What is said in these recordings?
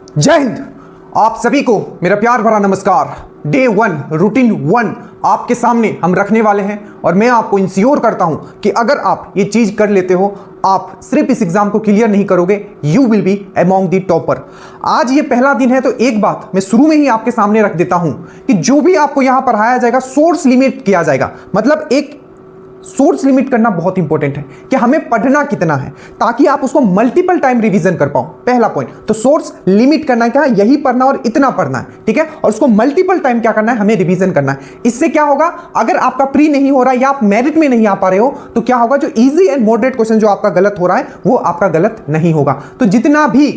जय हिंद। आप सभी को मेरा प्यार भरा नमस्कार। डे 1 रूटीन 1 आपके सामने हम रखने वाले हैं और मैं आपको इंश्योर करता हूं कि अगर आप ये चीज कर लेते हो, आप सिर्फ इस एग्जाम को क्लियर नहीं करोगे, you will be among the topper. आज ये पहला दिन है तो एक बात मैं शुरू में ही आपके सामने रख देता हूं कि जो भी आपको यहां पढ़ाया जाएगा सोर्स लिमिट किया जाएगा। मतलब एक सोर्स लिमिट करना बहुत इंपॉर्टेंट है कि हमें पढ़ना कितना है ताकि आप उसको मल्टीपल टाइम रिवीजन कर पाओ। पहला पॉइंट तो सोर्स लिमिट करना है, क्या है? यही पढ़ना और इतना पढ़ना है, ठीक है। और उसको मल्टीपल टाइम क्या करना है, हमें रिवीजन करना है। इससे क्या होगा, अगर आपका प्री नहीं हो रहा है या आप मेरिट में नहीं आ पा रहे हो तो क्या होगा, जो इजी एंड मॉडरेट क्वेश्चन जो आपका गलत हो रहा है वो आपका गलत नहीं होगा। तो जितना भी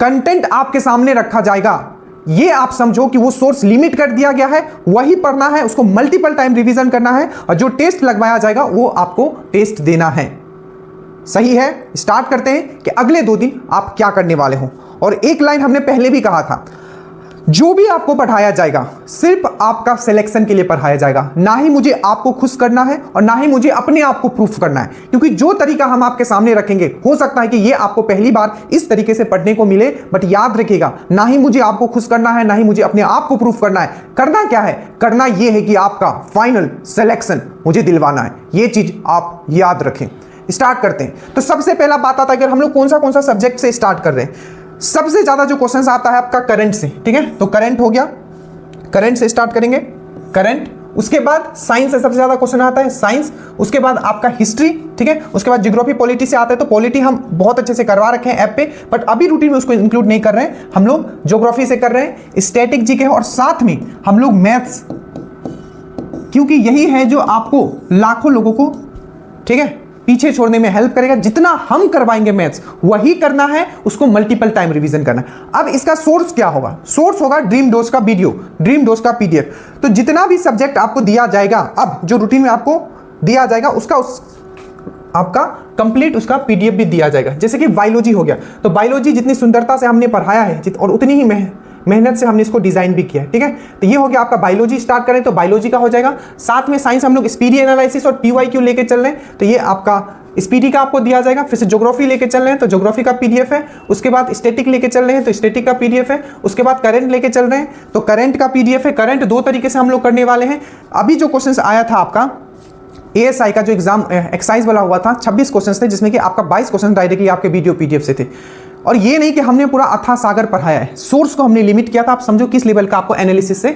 कंटेंट आपके सामने रखा जाएगा ये आप समझो कि वो सोर्स लिमिट कर दिया गया है, वही पढ़ना है, उसको मल्टीपल टाइम रिवीजन करना है और जो टेस्ट लगवाया जाएगा वो आपको टेस्ट देना है। सही है। स्टार्ट करते हैं कि अगले 2 दिन आप क्या करने वाले हो। और एक लाइन हमने पहले भी कहा था, जो भी आपको पढ़ाया जाएगा सिर्फ आपका सिलेक्शन के लिए पढ़ाया जाएगा। ना ही मुझे आपको खुश करना है और ना ही मुझे अपने आप को प्रूफ करना है, क्योंकि जो तरीका हम आपके सामने रखेंगे हो सकता है कि ये आपको पहली बार इस तरीके से पढ़ने को मिले, बट याद रखिएगा, ना ही मुझे आपको खुश करना है, ना ही मुझे अपने आप को प्रूफ करना है। करना क्या है, करना यह है कि आपका फाइनल सिलेक्शन मुझे दिलवाना है। यह चीज आप याद रखें। स्टार्ट करते हैं। तो सबसे पहला बात आता है कि हम लोग कौन सा सब्जेक्ट से स्टार्ट कर रहे हैं। सबसे ज्यादा जो क्वेश्चंस आता है आपका करंट से, ठीक है। तो करंट हो गया, करंट से स्टार्ट करेंगे। करंट, उसके बाद साइंस से सबसे ज्यादा क्वेश्चन आता है, साइंस। उसके बाद आपका हिस्ट्री, ठीक है। उसके बाद ज्योग्राफी पॉलिटी से आता है, तो पॉलिटी हम बहुत अच्छे से करवा रखे हैं ऐप पे, बट अभी रूटीन में उसको इंक्लूड नहीं कर रहे हैं। हम लोग ज्योग्राफी से कर रहे हैं, स्टैटिक जीके और साथ में हम लोग मैथ्स, क्योंकि यही है जो आपको लाखों लोगों को, ठीक है, पीछे छोड़ने में हेल्प करेगा। जितना हम करवाएंगे मैथ्स वही करना है, उसको मल्टीपल टाइम रिवीजन करना है। अब इसका सोर्स क्या होगा, सोर्स होगा ड्रीम डोज का वीडियो, ड्रीम डोज का पीडीएफ। तो जितना भी सब्जेक्ट आपको दिया जाएगा, अब जो रूटीन में आपको दिया जाएगा उसका आपका कंप्लीट उसका पीडीएफ भी दिया जाएगा। जैसे कि बायोलॉजी हो गया, तो बायोलॉजी जितनी सुंदरता से हमने पढ़ाया है और उतनी ही मेहनत से हमने इसको डिजाइन भी किया है, ठीक है। तो ये हो गया आपका बायोलॉजी। स्टार्ट करें तो बायोलॉजी का हो जाएगा। साथ में साइंस हम लोग स्पीडी एनालिसिस और पीवाईक्यू लेके चल रहे हैं, तो ये आपका स्पीडी का आपको दिया जाएगा। फिर से ज्योग्राफी लेके चल रहे हैं तो ज्योग्राफी का पीडीएफ है। उसके बाद स्टैटिक लेके चल रहे हैं तो स्टैटिक का पीडीएफ है। उसके बाद करंट लेके चल रहे हैं तो करंट का पीडीएफ है। करंट 2 तरीके से हम लोग करने वाले हैं। अभी जो क्वेश्चन आया था आपका एएसआई का जो एग्जाम एक्सरसाइज वाला हुआ था, 26 क्वेश्चन थे, जिसमें कि आपका 22 क्वेश्चन डायरेक्टली आपके वीडियो पीडीएफ से थे। और ये नहीं कि हमने पूरा अथाह सागर पढ़ाया है, सोर्स को हमने लिमिट किया था। आप समझो किस लेवल का आपको एनालिसिस से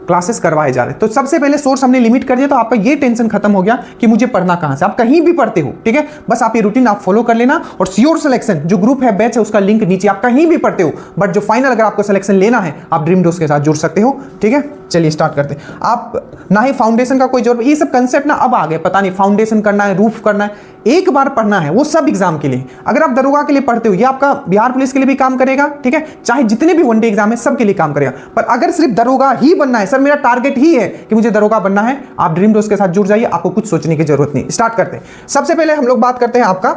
क्लासेस करवाए जा रहे हैं। तो सबसे पहले सोर्स हमने लिमिट कर दिया, तो आपका ये टेंशन खत्म हो गया कि मुझे पढ़ना कहां से। आप कहीं भी पढ़ते हो, ठीक है, बस आप ये रूटीन आप फॉलो कर लेना। और श्योर सिलेक्शन जो ग्रुप है, बैच है, उसका लिंक नीचे, आप कहीं भी पढ़ते हो बट जो फाइनल अगर आपको सिलेक्शन लेना है आप ड्रीम डोज के साथ जुड़ सकते हो, ठीक है। चलिए स्टार्ट करते हैं। आप ना ही फाउंडेशन का कोई जरूरत, ये सब कंसेप्ट ना अब आ गए, पता नहीं फाउंडेशन करना है, रूफ करना है, एक बार पढ़ना है, वो सब एग्जाम के लिए। अगर आप दरोगा के लिए पढ़ते हो, ये आपका बिहार पुलिस के लिए भी काम करेगा, ठीक है, चाहे जितने भी वनडे एग्जाम है सबके लिए काम करेगा। पर अगर सिर्फ दरोगा ही बनना है, सर मेरा टारगेट ही है कि मुझे दरोगा बनना है, आप ड्रीम डोज के साथ जुड़ जाइए, आपको कुछ सोचने की जरूरत नहीं। स्टार्ट करते हैं। सबसे पहले हम लोग बात करते हैं आपका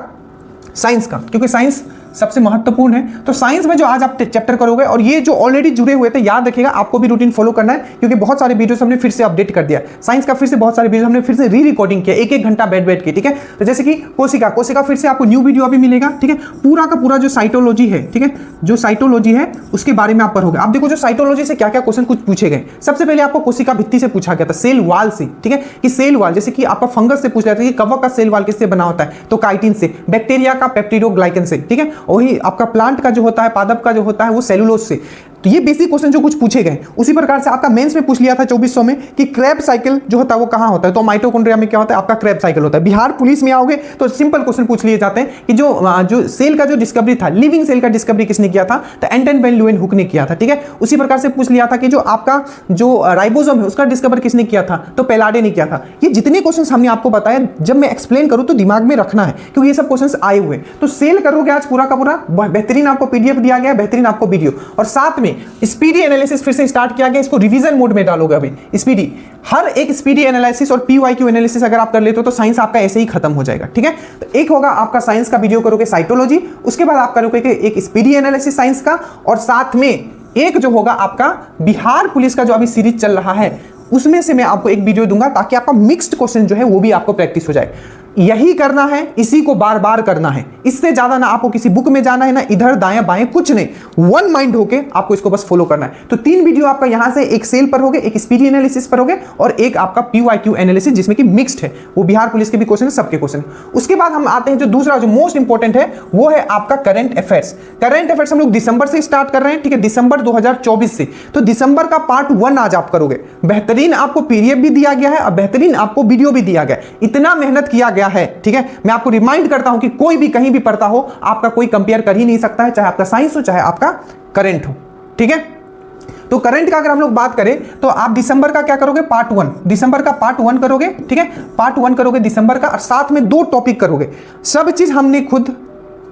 साइंस का, क्योंकि साइंस सबसे महत्वपूर्ण है। तो साइंस में जो आज आप चैप्टर करोगे, और ये जो ऑलरेडी जुड़े हुए थे, याद रखिएगा आपको भी रूटीन फॉलो करना है, क्योंकि बहुत सारे वीडियोस हमने फिर से अपडेट कर दिया। साइंस का फिर से बहुत सारे वीडियो हमने फिर से री रिकॉर्डिंग किया, 1-1 घंटा बैठ के, ठीक है। तो जैसे कि कोशिका फिर से आपको न्यू वीडियो अभी मिलेगा, ठीक है। पूरा का पूरा जो साइटोलॉजी है, ठीक है, जो साइटोलॉजी है उसके बारे में आप पढ़ोगे। आप देखो जो साइटोलॉजी से क्या क्या क्वेश्चन कुछ पूछे गए। सबसे पहले आपको कोशिका भित्ति से पूछा गया था, सेल वाल से, ठीक है, कि सेल वाल, जैसे कि आपका फंगस से पूछ लिया था कि कवक का सेल वाल किससे बना होता है, तो काइटिन से। बैक्टीरिया का पेप्टिडोग्लाइकन से, ठीक है। वही आपका प्लांट का जो होता है, पादप का जो होता है, वो सेलुलोज से। तो ये बेसिक क्वेश्चन जो कुछ पूछे गए, उसी प्रकार से आपका मेंस में पूछ लिया था 2400 में कि क्रेब साइकिल जो होता है वो कहां होता है, तो माइटोकॉन्ड्रिया में क्या होता है, आपका क्रेब साइकिल होता है। बिहार पुलिस में आओगे तो सिंपल क्वेश्चन पूछ लिए जाते हैं कि जो सेल का जो डिस्कवरी था, लिविंग सेल का डिस्कवरी किसने किया था, तो एंटन वैन ल्यूवेनहुक ने किया था, ठीक है। उसी प्रकार से पूछ लिया था कि जो आपका जो राइबोसोम है उसका डिस्कवर किसने किया था, तो पेलाडे ने किया था। ये जितने क्वेश्चन हमने आपको बताया, जब मैं एक्सप्लेन करूं तो दिमाग में रखना है, क्योंकि ये सब क्वेश्चन आए हुए। तो सेल करोगे आज पूरा का पूरा, बेहतरीन आपको पीडीएफ दिया गया, बेहतरीन आपको वीडियो, और साथ में स्पीडी एनालिसिस फिर से स्टार्ट किया गया। इसको रिवीजन मोड में डालोगे अभी स्पीडी। हर एक स्पीडी एनालिसिस और पीवाईक्यू एनालिसिस अगर आप कर लेते हो तो साइंस आपका ऐसे ही खत्म हो जाएगा, ठीक है। तो एक होगा आपका साइंस का वीडियो करोगे साइटोलॉजी, उसके बाद आप करोगे एक स्पीडी एनालिसिस साइंस का, और साथ में एक जो होगा आपका बिहार पुलिस का जो अभी सीरीज चल रहा है उसमें से मैं आपको एक वीडियो दूंगा ताकि आपका मिक्स्ड क्वेश्चन जो है वो भी आपको प्रैक्टिस हो जाए। यही करना है, इसी को बार बार करना है, इससे ज्यादा ना आपको किसी बुक में जाना है, ना इधर दाएं बाएं कुछ नहीं, वन माइंड होके आपको इसको बस फॉलो करना है। तो 3 वीडियो आपका यहां से, एक सेल पर हो गए, एक स्पीड एनालिसिस पर हो गए, और एक आपका PYQ एनालिसिस जिसमें कि मिक्स्ड है, वो बिहार पुलिस के भी क्वेश्चन है, सबके क्वेश्चन है। उसके बाद हम आते हैं जो दूसरा जो मोस्ट इंपॉर्टेंट है वो है आपका करंट अफेयर्स। करंट अफेयर्स हम लोग दिसंबर से स्टार्ट कर रहे हैं, ठीक है, दिसंबर 2024 से। तो दिसंबर का पार्ट 1 आज आप करोगे। बेहतरीन आपको PDF भी दिया गया है और बेहतरीन आपको वीडियो भी दिया गया है, इतना मेहनत किया गया है, ठीक है। मैं आपको रिमाइंड करता हूं कि कोई भी कहीं भी पढ़ता हो, आपका कोई कंपेयर कर ही नहीं सकता है, चाहे आपका साइंस हो चाहे आपका करंट हो, ठीक है। तो करंट का अगर हम लोग बात करें तो आप दिसंबर का क्या करोगे, पार्ट 1, दिसंबर का पार्ट 1 करोगे, ठीक है, पार्ट 1 करोगे दिसंबर का, और साथ में 2 टॉपिक करोगे। सब चीज हमने खुद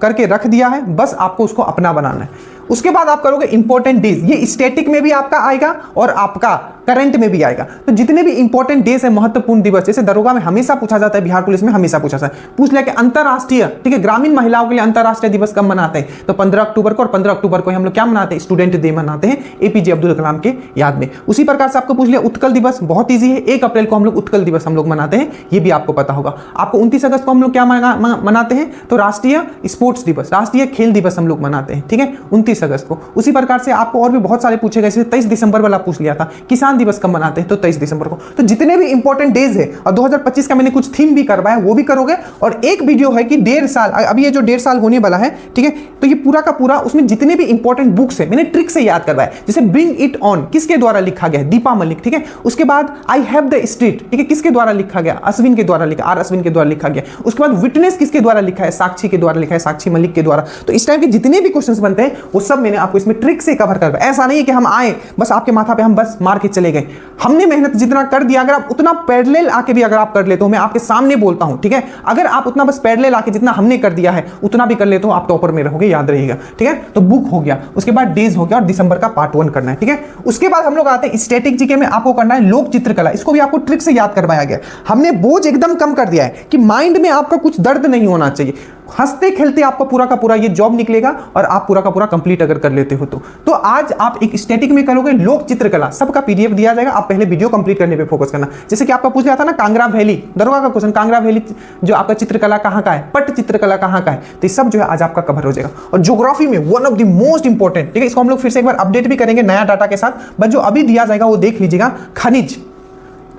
करके रख दिया है, बस आपको उसको अपना बनाना है। उसके बाद आप करोगे इंपॉर्टेंट डेज, ये स्टैटिक में भी आपका आएगा और आपका करंट में भी आएगा। तो जितने भी इंपॉर्टेंट डेज है, महत्वपूर्ण दिवस, जैसे दरोगा में हमेशा पूछा जाता है, बिहार पुलिस में हमेशा पूछा जाता है, पूछ लिया कि अंतरराष्ट्रीय, ठीक है, ग्रामीण महिलाओं के लिए अंतरराष्ट्रीय दिवस कब मनाते हैं, तो 15 अक्टूबर को, और 15 अक्टूबर को हम लोग क्या मनाते हैं, स्टूडेंट डे मनाते हैं APJ अब्दुल कलाम के याद में। उसी प्रकार से आपको पूछ लिया उत्कल दिवस, बहुत ईजी है, 1 अप्रैल को हम लोग उत्कल दिवस हम लोग मनाते हैं, ये भी आपको पता होगा। आपको 29 अगस्त को हम लोग क्या मनाते हैं, तो राष्ट्रीय स्पोर्ट्स दिवस, राष्ट्रीय खेल दिवस हम लोग मनाते हैं, ठीक है, 29 अगस्त को। उसी प्रकार से आपको और भी बहुत सारे पूछे गए, जैसे 23 दिसंबर वाला पूछ लिया था, किसान दिवस कब मनाते हैं, तो 23 दिसंबर को। तो जितने भी इंपॉर्टेंट डेज है, और 2025 का मैंने कुछ थीम भी करवाया, वो भी करोगे। और एक वीडियो है कि 1.5 साल, अभी ये जो 1.5 साल होने वाला है, ठीक है, तो ये पूरा का पूरा उसमें जितने भी इंपॉर्टेंट बुक्स है मैंने ट्रिक से याद करवाया। जैसे ब्रिंग इट ऑन किसके द्वारा लिखा गया है, दीपा मलिक, ठीक है। उसके बाद आई हैव द स्ट्रीट, ठीक है, किसके द्वारा लिखा गया, अश्विन के द्वारा लिखा, R अश्विन के द्वारा लिखा गया। उसके बाद विटनेस किसके द्वारा लिखा है, साक्षी के द्वारा लिखा है, साक्षी मलिक के द्वारा। तो इस टाइप के जितने भी क्वेश्चंस बनते हैं वो सब मैंने आपको इसमें ट्रिक से कवर करवाया। ऐसा नहीं है कि हम आए बस आपके माथा पे हम बस मार के चले गए, हमने मेहनत जितना कर दिया, अगर आप उतना पैरेलल आके भी अगर आप कर लेते हो, मैं आपके सामने बोलता हूं, ठीक है, अगर आप उतना बस पैरेलल आके जितना हमने कर दिया है उतना भी कर लेते हो, आप टॉपर में रहोगे, याद रहिएगा, ठीक है। तो बुक हो गया, उसके बाद डेज हो गया, और दिसंबर का पार्ट 1 करना है, ठीक है। उसके बाद हम लोग आते हैं स्टैटिक जीके में, आपको करना है लोक चित्रकला। इसको भी आपको ट्रिक से याद करवाया गया, हमने बोझ एकदम कम कर दिया है कि माइंड में आपका कुछ दर्द नहीं होना चाहिए, हंसते खेलते आपका पूरा का पूरा ये जॉब निकलेगा, और आप पूरा का पूरा कंप्लीट अगर कर लेते हो तो आज आप एक स्टैटिक में करोगे लोक चित्रकला, सबका PDF दिया जाएगा, आप पहले वीडियो कंप्लीट करने पे फोकस करना। जैसे कि आपका पूछ लिया था ना कांगड़ा वैली, दरोगा का क्वेश्चन, कांगड़ा वैली जो आपका चित्रकला कहां का है, पट चित्रकला कहां का है, तो ये सब जो है आज आपका कवर हो जाएगा। और ज्योग्राफी में one of the most important, ठीक है, इसको हम लोग फिर से एक बार अपडेट भी करेंगे नया डाटा के साथ, बट जो अभी दिया जाएगा वो देख लीजिएगा। खनिज,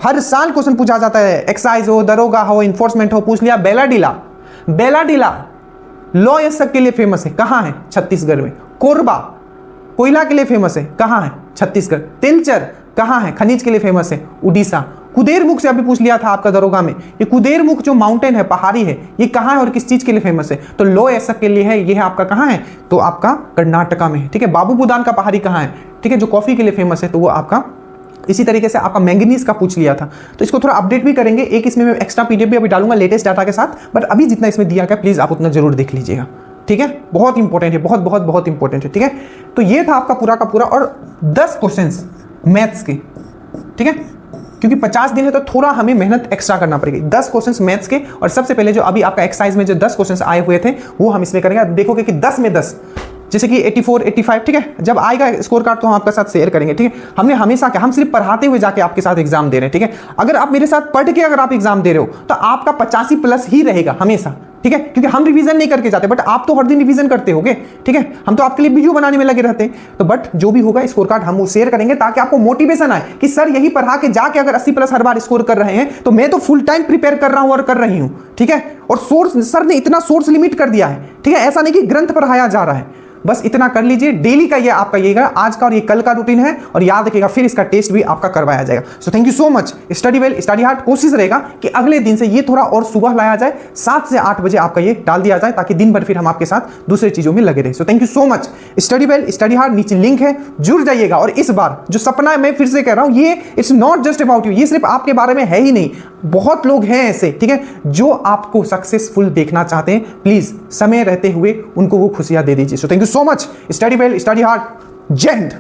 हर साल क्वेश्चन पूछा जाता है, एक्साइज हो, दरोगा हो, इन्फोर्समेंट हो, पूछ लिया बेलाडीला, बेलाडीला लॉ एसक के लिए फेमस है, कहां है, छत्तीसगढ़ में। कोरबा कोयला के लिए फेमस है, कहां है, छत्तीसगढ़। तेलचर कहां है, खनिज के लिए फेमस है, उड़ीसा। कुदेरमुख से अभी पूछ लिया था आपका दरोगा में, ये कुदेरमुख जो माउंटेन है, पहाड़ी है, ये कहां है और किस चीज के लिए फेमस है, तो लॉ एसक के लिए है, ये है आपका कहां है, तो आपका कर्नाटका में है, ठीक है। बाबू बुदान का पहाड़ी कहां है, ठीक है, जो कॉफी के लिए फेमस है, तो वो आपका इसी तरीके से आपका मैंगनीज का पूछ लिया था। तो इसको थोड़ा अपडेट भी करेंगे, एक इसमें मैं एक्स्ट्रा PDF भी अभी डालूंगा लेटेस्ट डाटा के साथ, बट अभी जितना इसमें दिया गया प्लीज आप उतना जरूर देख लीजिएगा, ठीक है, बहुत इंपॉर्टेंट है, बहुत बहुत बहुत इंपॉर्टेंट है, ठीक है। तो ये था आपका पूरा का पूरा, और 10 क्वेश्चंस मैथ्स के, ठीक है, क्योंकि 50 दिन है तो थोड़ा हमें मेहनत एक्स्ट्रा करना पड़ेगी। 10 क्वेश्चंस मैथ्स के, और सबसे पहले जो अभी आपका एक्सरसाइज में जो 10 क्वेश्चंस आए हुए थे वो हम इसमें करेंगे। आप देखोगे कि 10 में 10, जैसे कि 84, 85, ठीक है, जब आएगा स्कोर कार्ड तो हम आपके साथ शेयर करेंगे, ठीक है। हमने हमेशा क्या, हम सिर्फ पढ़ाते हुए जाके आपके साथ एग्जाम दे रहे हैं, ठीक है। अगर आप मेरे साथ पढ़ के अगर आप एग्जाम दे रहे हो तो आपका 85+ ही रहेगा हमेशा, ठीक है, क्योंकि हम रिवीजन नहीं करके जाते, बट आप तो हर दिन रिवीजन करते होगे, ठीक है, हम तो आपके लिए वीडियो बनाने में लगे रहते हैं। तो बट जो भी होगा स्कोर कार्ड हम वो शेयर करेंगे ताकि आपको मोटिवेशन आए कि सर यही पढ़ा के जाके अगर 80+ हर बार स्कोर कर रहे हैं तो मैं तो फुल टाइम प्रिपेयर कर रहा हूं और कर रही हूं, ठीक है। और सोर्स, सर ने इतना सोर्स लिमिट कर दिया है, ठीक है, ऐसा नहीं कि ग्रंथ पढ़ाया जा रहा है, बस इतना कर लीजिए। डेली का ये आपका ये आज का और ये कल का रूटीन है, और याद रखिएगा फिर इसका टेस्ट भी आपका करवाया जाएगा। So thank you so much. Study well, study hard. कोशिश रहेगा कि अगले दिन से ये थोड़ा और सुबह लाया जाए, 7 से 8 बजे आपका ये डाल दिया जाए, ताकि दिन भर फिर हम आपके साथ दूसरी चीजों में लगे रहे। So thank you so much. Study well, study hard, नीचे लिंक है, जुड़ जाइएगा। और इस बार जो सपना है, मैं फिर से कह रहा हूं, ये it's not just about you, ये सिर्फ आपके बारे में है ही नहीं, बहुत लोग हैं ऐसे, ठीक है, जो आपको सक्सेसफुल देखना चाहते हैं। प्लीज समय रहते हुए उनको वो खुशियां दे दीजिए। So thank you so much. Study well, study hard. जय हिंद।